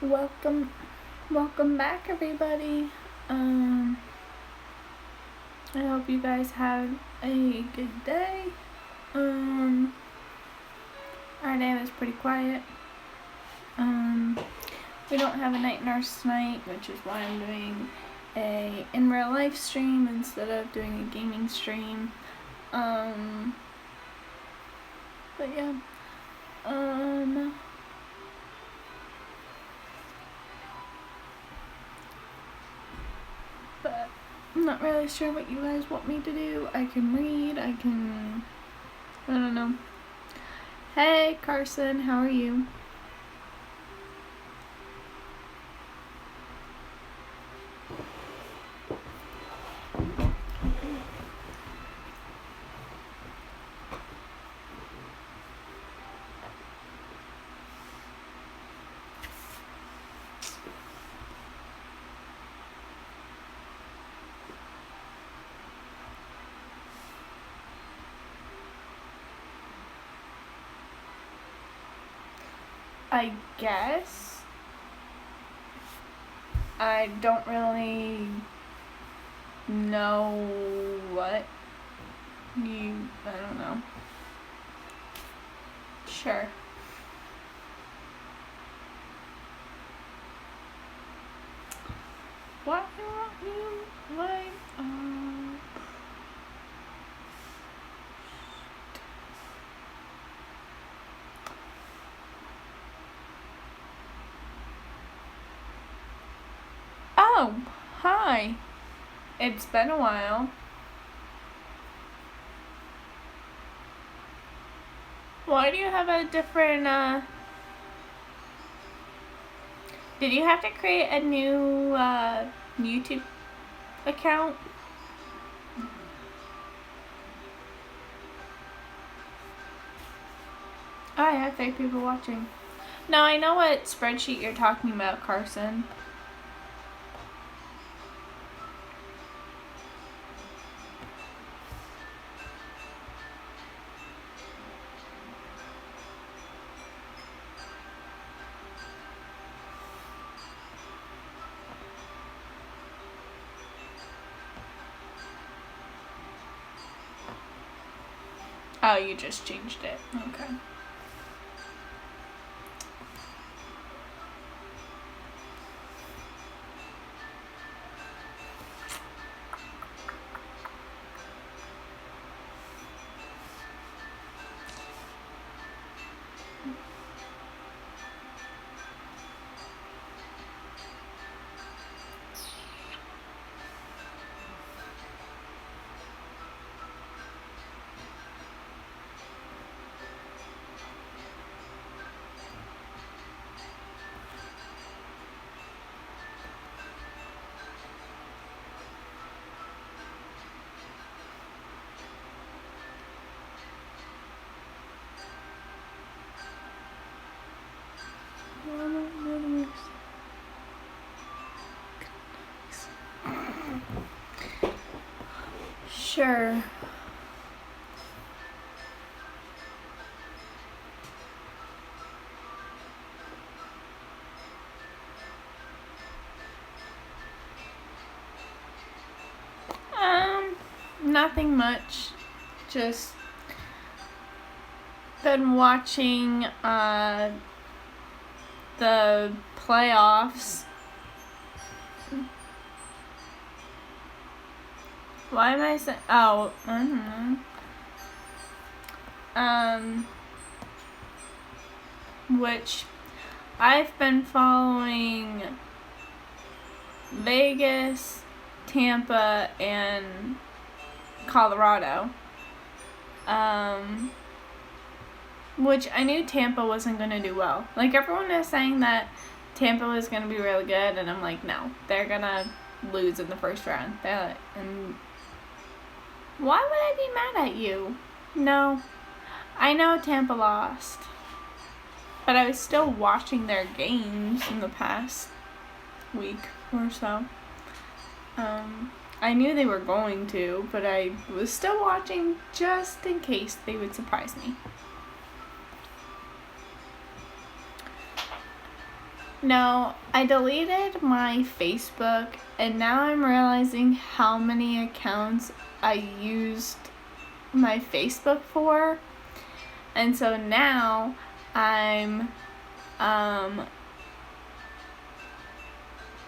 Welcome back, everybody. I hope you guys had a good day. Our day was pretty quiet. We don't have a night nurse tonight, which is why I'm doing a in real life stream instead of doing a gaming stream. But yeah. But I'm not really sure what you guys want me to do. I can read, I don't know. Hey Carson, how are you? I guess. I don't really know what I don't know. Sure. What do you like? Oh, hi. It's been a while. Why do you have a different, did you have to create a new, YouTube account? Oh, I have 3 people watching. No, I know what spreadsheet you're talking about, Carson. Oh, you just changed it. Okay. Sure. Nothing much. Just been watching the playoffs. Why am I saying? Oh, which I've been following Vegas, Tampa, and Colorado. Which I knew Tampa wasn't going to do well. Like, everyone is saying that Tampa was going to be really good, and I'm like, no, they're going to lose in the first round. And why would I be mad at you? No. I know Tampa lost. But I was still watching their games in the past week or so. I knew they were going to, but I was still watching just in case they would surprise me. No, I deleted my Facebook, and now I'm realizing how many accounts I used my Facebook for. And so now I'm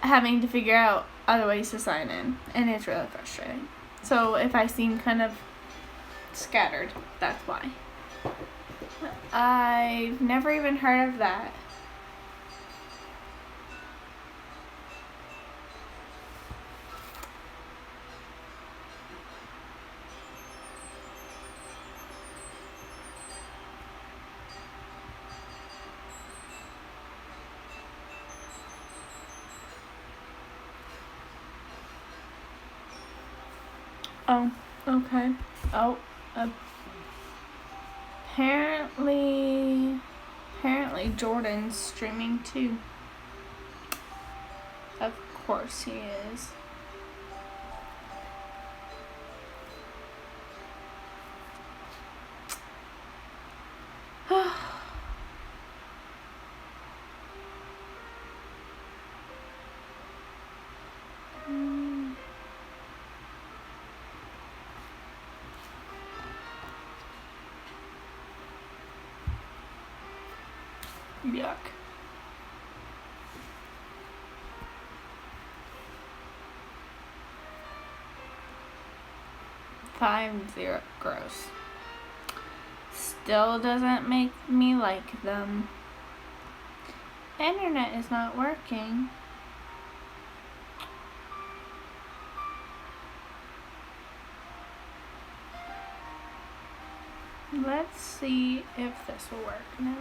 having to figure out other ways to sign in, and it's really frustrating. So if I seem kind of scattered, that's why. I've never even heard of that. Oh, okay. Oh, apparently Jordan's streaming too. Of course he is. Yuck. 5-0. Gross. Still doesn't make me like them. Internet is not working. Let's see if this will work now.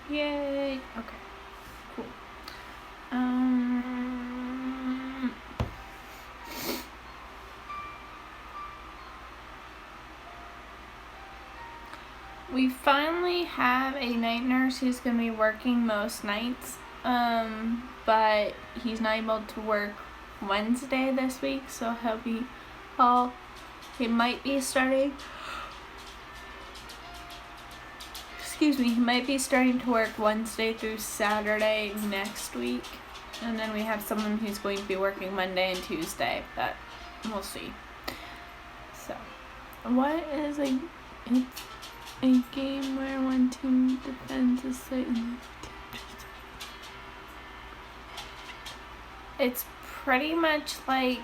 Yay! Okay. Cool. We finally have a night nurse who's gonna be working most nights. But he's not able to work Wednesday this week, so he might be starting. He might be starting to work Wednesday through Saturday next week. And then we have someone who's going to be working Monday and Tuesday, but we'll see. So, what is a game where one team defends a site and it's pretty much like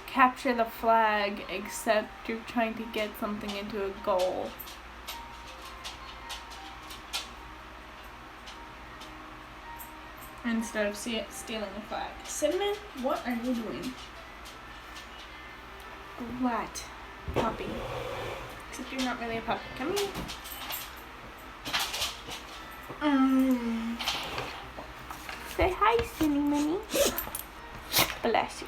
capture the flag, except you're trying to get something into a goal. Instead of stealing a flag. Cinnamon, what are you doing? What? Puppy. Except you're not really a puppy. Come here. Say hi, Cinnamon. Bless you.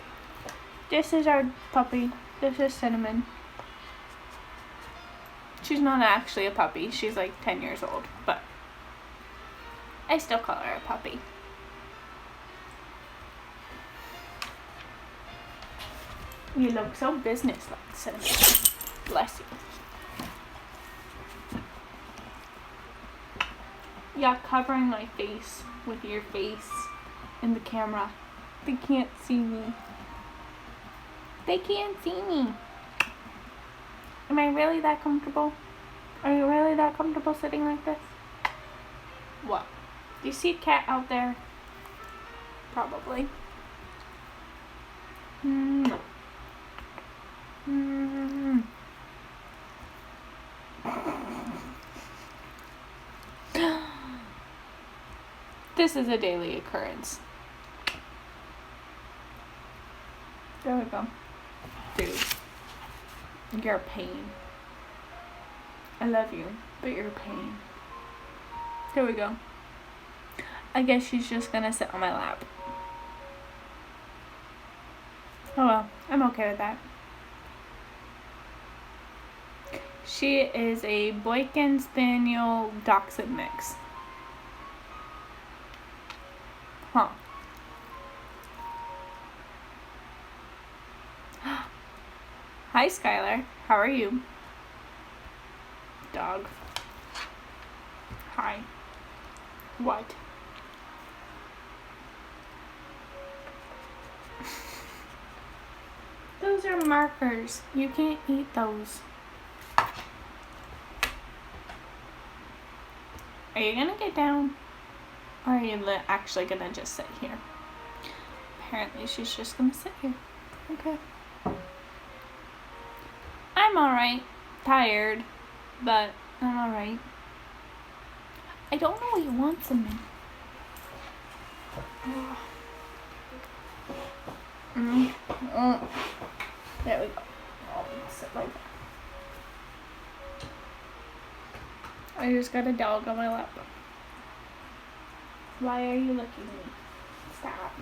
This is our puppy. This is Cinnamon. She's not actually a puppy. She's like 10 years old, but I still call her a puppy. You look so businesslike, Cinnamon. Bless you. Yeah, covering my face with your face in the camera. They can't see me. They can't see me. Am I really that comfortable? Are you really that comfortable sitting like this? What? Do you see a cat out there? Probably. No. This is a daily occurrence. There we go. Dude, you're a pain. I love you, but you're a pain. There we go. I guess she's just gonna sit on my lap. Oh well, I'm okay with that. She is a Boykin Spaniel Dachshund mix. Huh. Hi, Skylar. How are you? Dog. Hi. What? Those are markers. You can't eat those. Are you gonna get down? Or are you actually gonna just sit here? Apparently she's just gonna sit here. Okay. I'm alright. Tired. But I'm alright. I don't know what he wants in me. There we go. I'll sit like that. I just got a dog on my lap. Why are you licking me? Stop.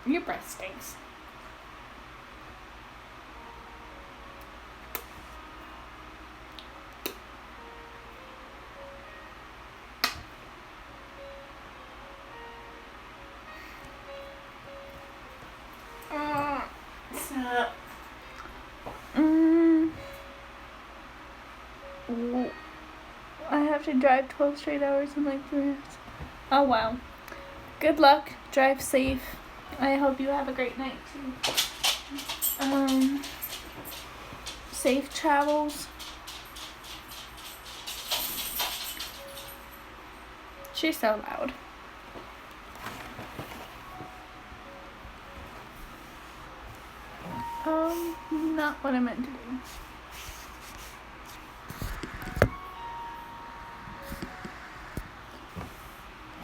Your breath stinks. Stop. I have to drive 12 straight hours in like 3 minutes. Oh wow. Good luck. Drive safe. I hope you have a great night too. Safe travels. She's so loud. Not what I meant to do.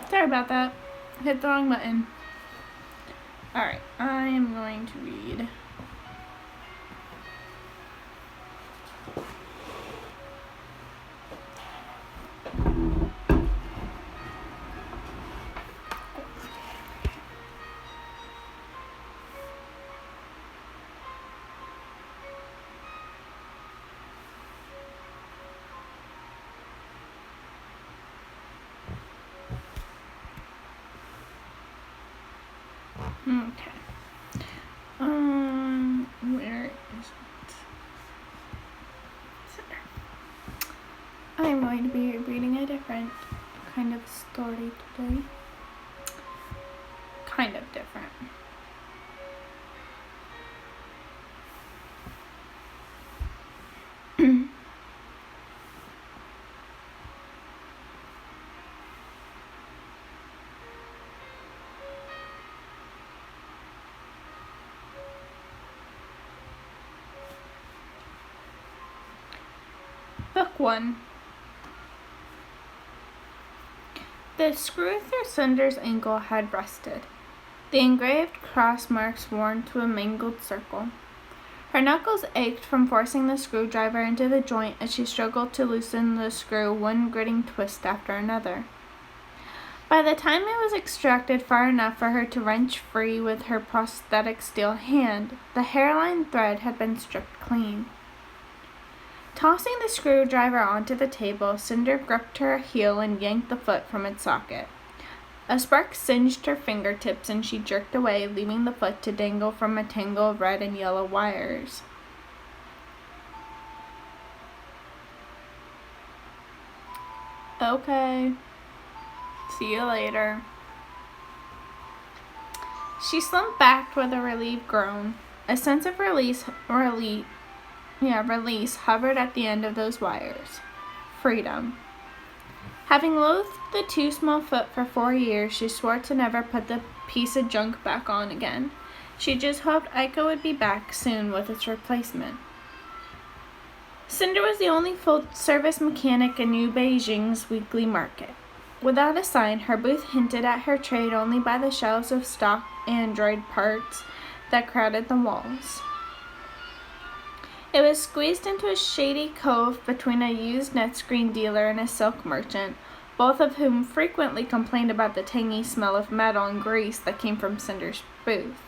Sorry about that. Hit the wrong button. Alright, I am going to read. Okay. Where is it? I'm going to be reading a different kind of story today. Kind of different. Book 1. The screw through Cinder's ankle had rusted, the engraved cross marks worn to a mangled circle. Her knuckles ached from forcing the screwdriver into the joint as she struggled to loosen the screw, one gritting twist after another. By the time it was extracted far enough for her to wrench free with her prosthetic steel hand, the hairline thread had been stripped clean. Tossing the screwdriver onto the table, Cinder gripped her heel and yanked the foot from its socket. A spark singed her fingertips and she jerked away, leaving the foot to dangle from a tangle of red and yellow wires. Okay. See you later. She slumped back with a relieved groan. A sense of release hovered at the end of those wires. Freedom. Having loathed the too small foot for 4 years, she swore to never put the piece of junk back on again. She just hoped Aika would be back soon with its replacement. Cinder was the only full-service mechanic in New Beijing's weekly market. Without a sign, her booth hinted at her trade only by the shelves of stock android parts that crowded the walls. It was squeezed into a shady cove between a used net-screen dealer and a silk merchant, both of whom frequently complained about the tangy smell of metal and grease that came from Cinder's booth,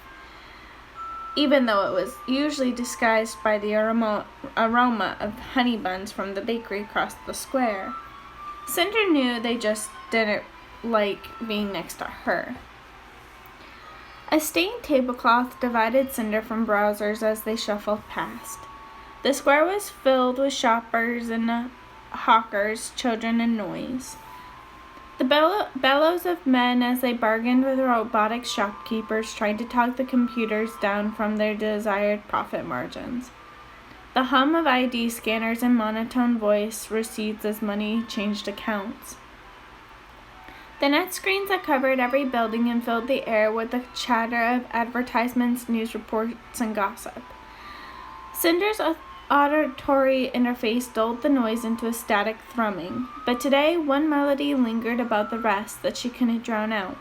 even though it was usually disguised by the aroma of honey buns from the bakery across the square. Cinder knew they just didn't like being next to her. A stained tablecloth divided Cinder from browsers as they shuffled past. The square was filled with shoppers and hawkers, children, and noise. The bellows of men as they bargained with robotic shopkeepers tried to talk the computers down from their desired profit margins. The hum of ID scanners and monotone voice receipts as money changed accounts. The net screens that covered every building and filled the air with the chatter of advertisements, news reports, and gossip. Cinder's auditory interface dulled the noise into a static thrumming, but today one melody lingered above the rest that she couldn't drown out.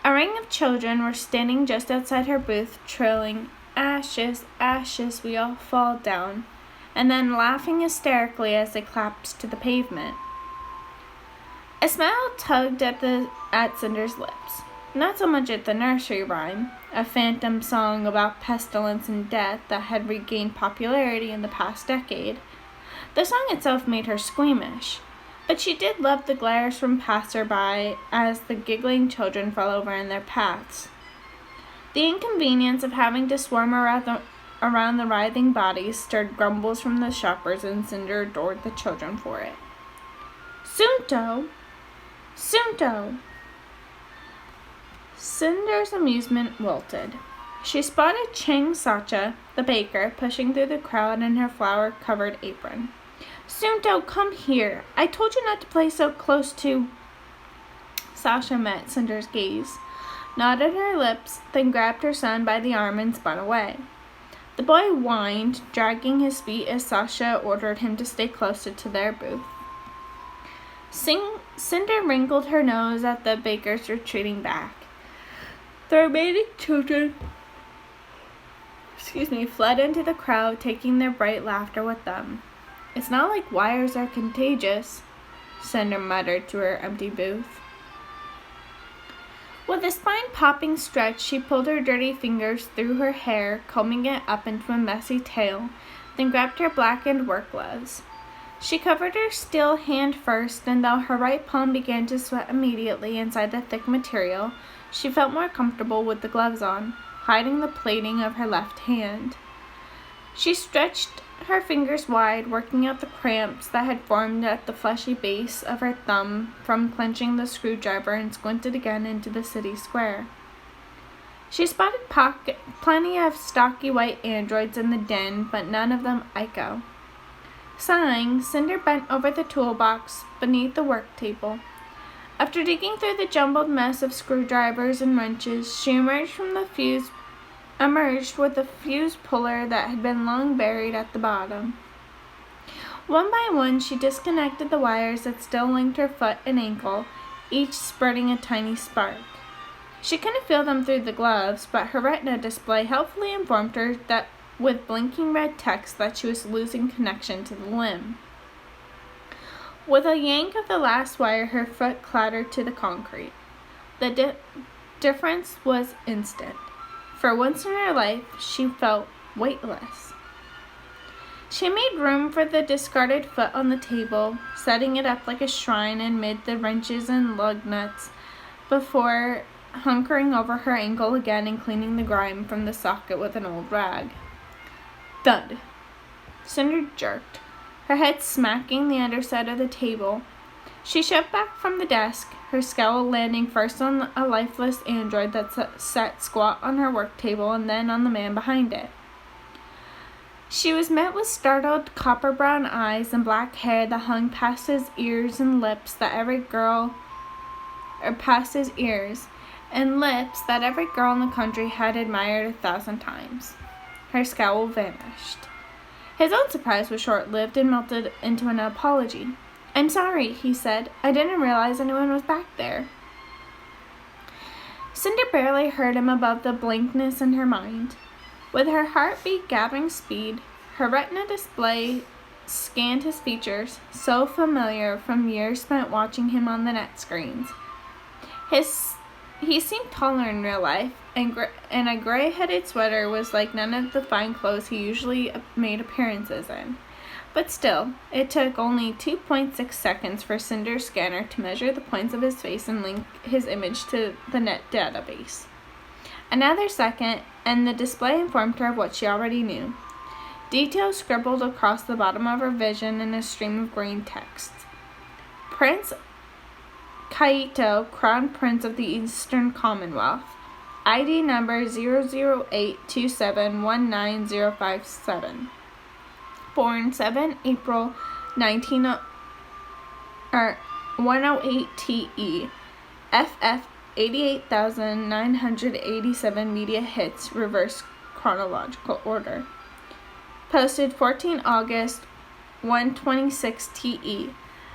A ring of children were standing just outside her booth, trilling, "Ashes, ashes, we all fall down," and then laughing hysterically as they collapsed to the pavement. A smile tugged at Cinder's lips. Not so much at the nursery rhyme, a phantom song about pestilence and death that had regained popularity in the past decade. The song itself made her squeamish, but she did love the glares from passerby as the giggling children fell over in their paths. The inconvenience of having to swarm around the writhing bodies stirred grumbles from the shoppers, and Cinder adored the children for it. "Sunto! Sunto!" Cinder's amusement wilted. She spotted Chang Sacha, the baker, pushing through the crowd in her flour-covered apron. "Sunto, come here! I told you not to play so close to—" Sasha met Cinder's gaze, nodded her lips, then grabbed her son by the arm and spun away. The boy whined, dragging his feet as Sasha ordered him to stay closer to their booth. Cinder wrinkled her nose at the bakers retreating back. The remaining children fled into the crowd, taking their bright laughter with them. "It's not like wires are contagious," Cinder muttered to her empty booth. With a spine-popping stretch, she pulled her dirty fingers through her hair, combing it up into a messy tail, then grabbed her blackened work gloves. She covered her still hand first, and though her right palm began to sweat immediately inside the thick material, she felt more comfortable with the gloves on, hiding the plating of her left hand. She stretched her fingers wide, working out the cramps that had formed at the fleshy base of her thumb from clenching the screwdriver, and squinted again into the city square. She spotted plenty of stocky white androids in the den, but none of them Aiko. Sighing, Cinder bent over the toolbox beneath the work table. After digging through the jumbled mess of screwdrivers and wrenches, she emerged with a fuse puller that had been long buried at the bottom. One by one, she disconnected the wires that still linked her foot and ankle, each spreading a tiny spark. She couldn't feel them through the gloves, but her retina display helpfully informed her that with blinking red text that she was losing connection to the limb. With a yank of the last wire, her foot clattered to the concrete. The difference was instant. For once in her life, she felt weightless. She made room for the discarded foot on the table, setting it up like a shrine amid the wrenches and lug nuts, before hunkering over her ankle again and cleaning the grime from the socket with an old rag. Thud. Cinder jerked, her head smacking the underside of the table. She shoved back from the desk, her scowl landing first on a lifeless android that sat squat on her work table and then on the man behind it. She was met with startled copper-brown eyes and black hair that hung past his ears and lips that every girl in the country had admired 1,000 times. Her scowl vanished. His own surprise was short-lived and melted into an apology. "I'm sorry," he said. "I didn't realize anyone was back there." Cinder barely heard him above the blankness in her mind. With her heartbeat gathering speed, Her retina display scanned his features, so familiar from years spent watching him on the net screens. He seemed taller in real life, and a gray-headed sweater was like none of the fine clothes he usually made appearances in. But still, it took only 2.6 seconds for Cinder's scanner to measure the points of his face and link his image to the net database. Another second, and the display informed her of what she already knew. Details scribbled across the bottom of her vision in a stream of green text. Prince Kaito, Crown Prince of the Eastern Commonwealth. ID number 00827190057. Born 7 April 108 TE. FF 88,987 media hits, reverse chronological order. Posted 14 August 126 TE.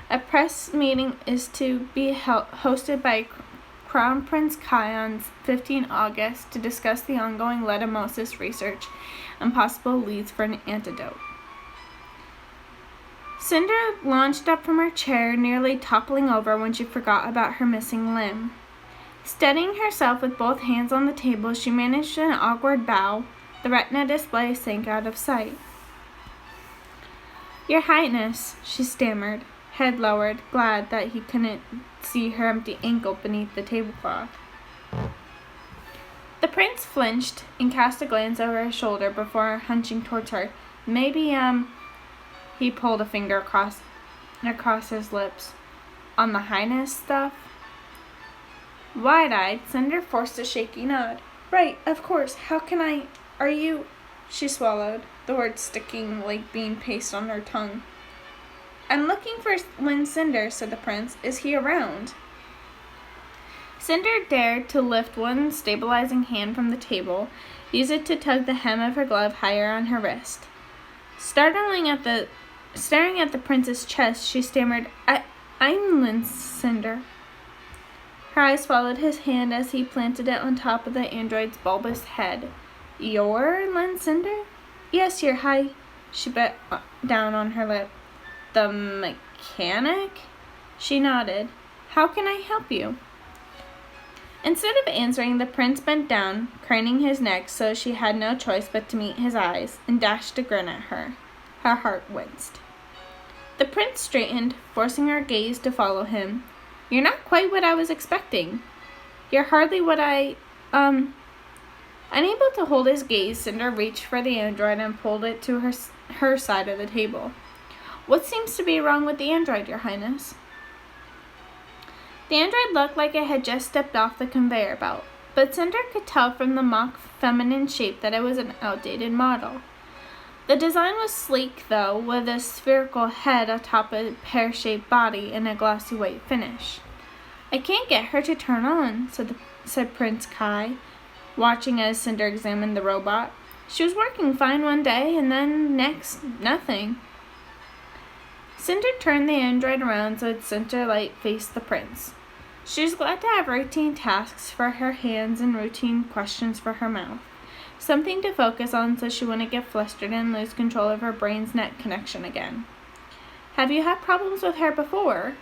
A press meeting is to be hosted by Crown Prince Kai on 15 August to discuss the ongoing leishmaniasis research and possible leads for an antidote. Cinder launched up from her chair, nearly toppling over when she forgot about her missing limb. Steadying herself with both hands on the table, she managed an awkward bow. The retina display sank out of sight. "Your Highness," she stammered, head lowered, glad that he couldn't see her empty ankle beneath the tablecloth. The prince flinched and cast a glance over his shoulder before hunching towards her. "Maybe, he pulled a finger across his lips. "On the Highness stuff?" Wide-eyed, Cinder forced a shaky nod. "Right, of course. How can I... Are you..." She swallowed, the words sticking like bean paste on her tongue. "I'm looking for Lynn Cinder," said the prince. "Is he around?" Cinder dared to lift one stabilizing hand from the table, use it to tug the hem of her glove higher on her wrist. Staring at the prince's chest, she stammered, I'm Lynn Cinder." Her eyes followed his hand as he planted it on top of the android's bulbous head. "You're Lynn Cinder?" "Yes, Your High." She bit down on her lip. "The mechanic?" She nodded. "How can I help you?" Instead of answering, the prince bent down, craning his neck so she had no choice but to meet his eyes, and dashed a grin at her. Her heart winced. The prince straightened, forcing her gaze to follow him. "You're not quite what I was expecting. You're hardly what Unable to hold his gaze, Cinder reached for the android and pulled it to her side of the table. "What seems to be wrong with the android, Your Highness?" The android looked like it had just stepped off the conveyor belt, but Cinder could tell from the mock feminine shape that it was an outdated model. The design was sleek, though, with a spherical head atop a pear-shaped body and a glossy white finish. "I can't get her to turn on," said Prince Kai, watching as Cinder examined the robot. "She was working fine one day, and then next, nothing." Cinder turned the android around so its center light faced the prince. She was glad to have routine tasks for her hands and routine questions for her mouth. Something to focus on so she wouldn't get flustered and lose control of her brain's net connection again. "Have you had problems with her before?"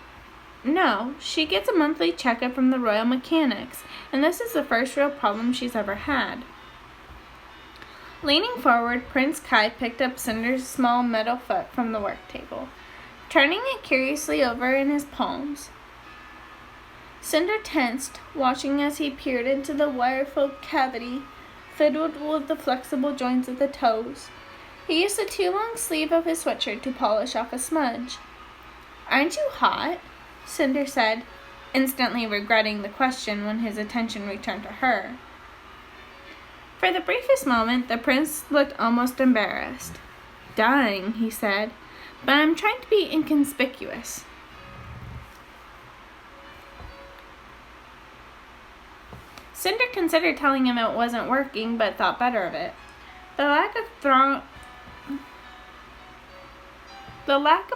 "No. She gets a monthly checkup from the Royal Mechanics, and this is the first real problem she's ever had." Leaning forward, Prince Kai picked up Cinder's small metal foot from the work table, turning it curiously over in his palms. Cinder tensed, watching as he peered into the wire-filled cavity fiddled with the flexible joints of the toes. He used the too long sleeve of his sweatshirt to polish off a smudge. "Aren't you hot?" Cinder said, instantly regretting the question when his attention returned to her. For the briefest moment, the prince looked almost embarrassed. "Dying," he said, "but I'm trying to be inconspicuous." Cinder considered telling him it wasn't working, but thought better of it. The lack of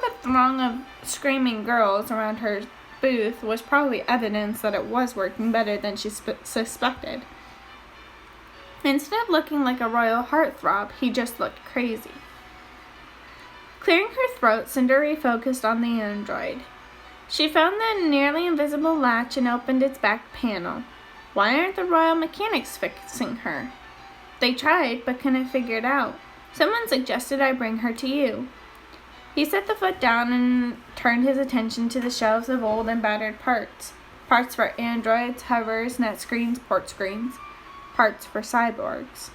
a throng of screaming girls around her booth was probably evidence that it was working better than she suspected. Instead of looking like a royal heartthrob, he just looked crazy. Clearing her throat, Cinder refocused on the android. She found the nearly invisible latch and opened its back panel. Why aren't the royal mechanics fixing her? They tried, but couldn't figure it out. Someone suggested I bring her to you. He set the foot down and turned his attention to the shelves of old and battered parts. Parts for androids, hovers, net screens, port screens. Parts for cyborgs.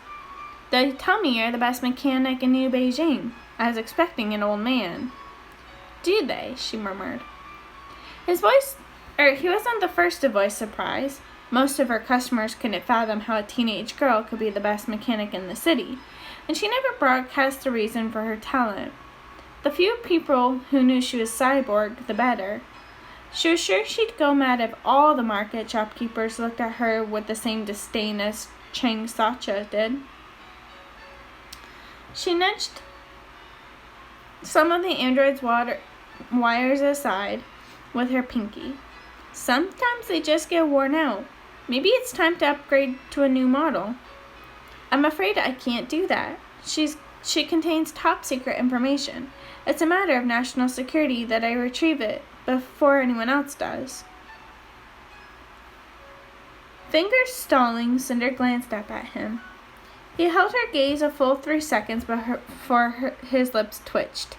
They tell me you're the best mechanic in New Beijing. I was expecting an old man. Do they? She murmured. He wasn't the first to voice surprise. Most of her customers couldn't fathom how a teenage girl could be the best mechanic in the city, and she never broadcast the reason for her talent. The few people who knew she was cyborg, the better. She was sure she'd go mad if all the market shopkeepers looked at her with the same disdain as Chang Sacha did. She nudged some of the android's wires aside with her pinky. Sometimes they just get worn out. Maybe it's time to upgrade to a new model. I'm afraid I can't do that. She contains top secret information. It's a matter of national security that I retrieve it before anyone else does. Fingers stalling, Cinder glanced up at him. He held her gaze a full 3 seconds before his lips twitched.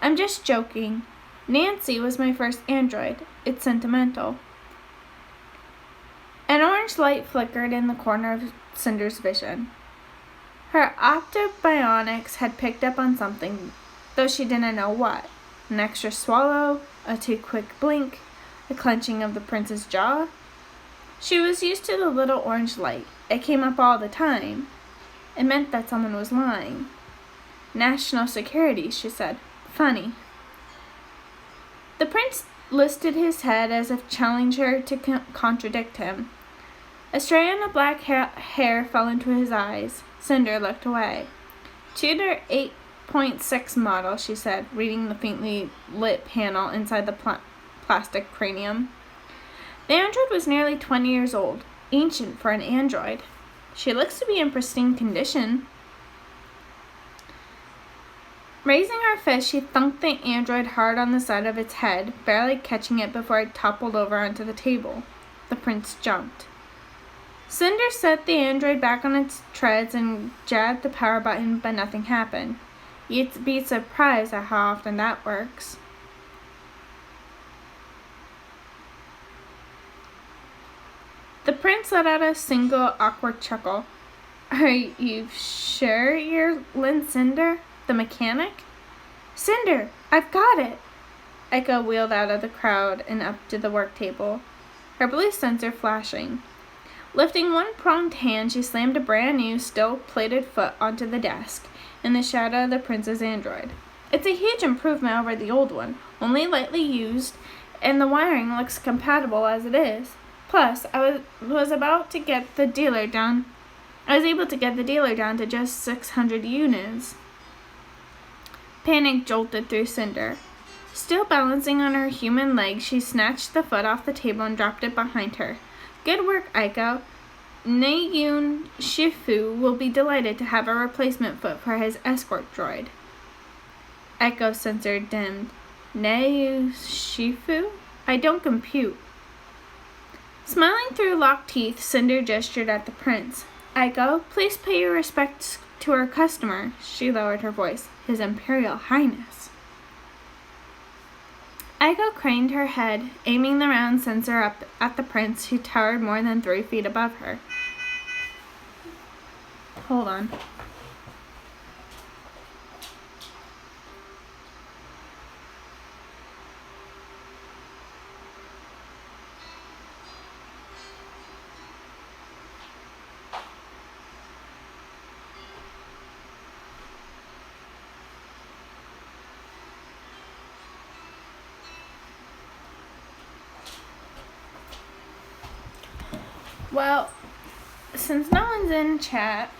I'm just joking. Nancy was my first android. It's sentimental. An orange light flickered in the corner of Cinder's vision. Her optobionics had picked up on something, though she didn't know what. An extra swallow, a too quick blink, a clenching of the prince's jaw. She was used to the little orange light. It came up all the time. It meant that someone was lying. National security, she said. Funny. The prince lifted his head as if challenging her to contradict him. A strand of black hair fell into his eyes. Cinder looked away. Tudor 8.6 model, she said, reading the faintly lit panel inside the plastic cranium. The android was nearly 20 years old, ancient for an android. She looks to be in pristine condition. Raising her fist, she thunked the android hard on the side of its head, barely catching it before it toppled over onto the table. The prince jumped. Cinder set the android back on its treads and jabbed the power button, but nothing happened. You'd be surprised at how often that works. The prince let out a single awkward chuckle. Are you sure you're Lynn Cinder, the mechanic? Cinder, I've got it! Echo wheeled out of the crowd and up to the work table, her blue sensor flashing. Lifting one pronged hand, she slammed a brand new, steel-plated foot onto the desk, in the shadow of the prince's android. It's a huge improvement over the old one, only lightly used, and the wiring looks compatible as it is. Plus, I was able to get the dealer down to just 600 units. Panic jolted through Cinder. Still balancing on her human leg, she snatched the foot off the table and dropped it behind her. Good work, Aiko. Naeyun Shifu will be delighted to have a replacement foot for his escort droid. Aiko's sensor dimmed. Naeyun Shifu? I don't compute. Smiling through locked teeth, Cinder gestured at the prince. Aiko, please pay your respects to our customer. She lowered her voice. His Imperial Highness. Aiko craned her head, aiming the round sensor up at the prince, who towered more than 3 feet above her. Hold on. Well, since no one's in chat,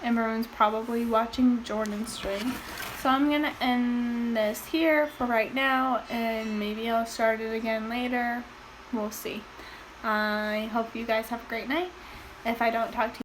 everyone's probably watching Jordan's stream, so I'm going to end this here for right now, and maybe I'll start it again later. We'll see. I hope you guys have a great night. If I don't talk to you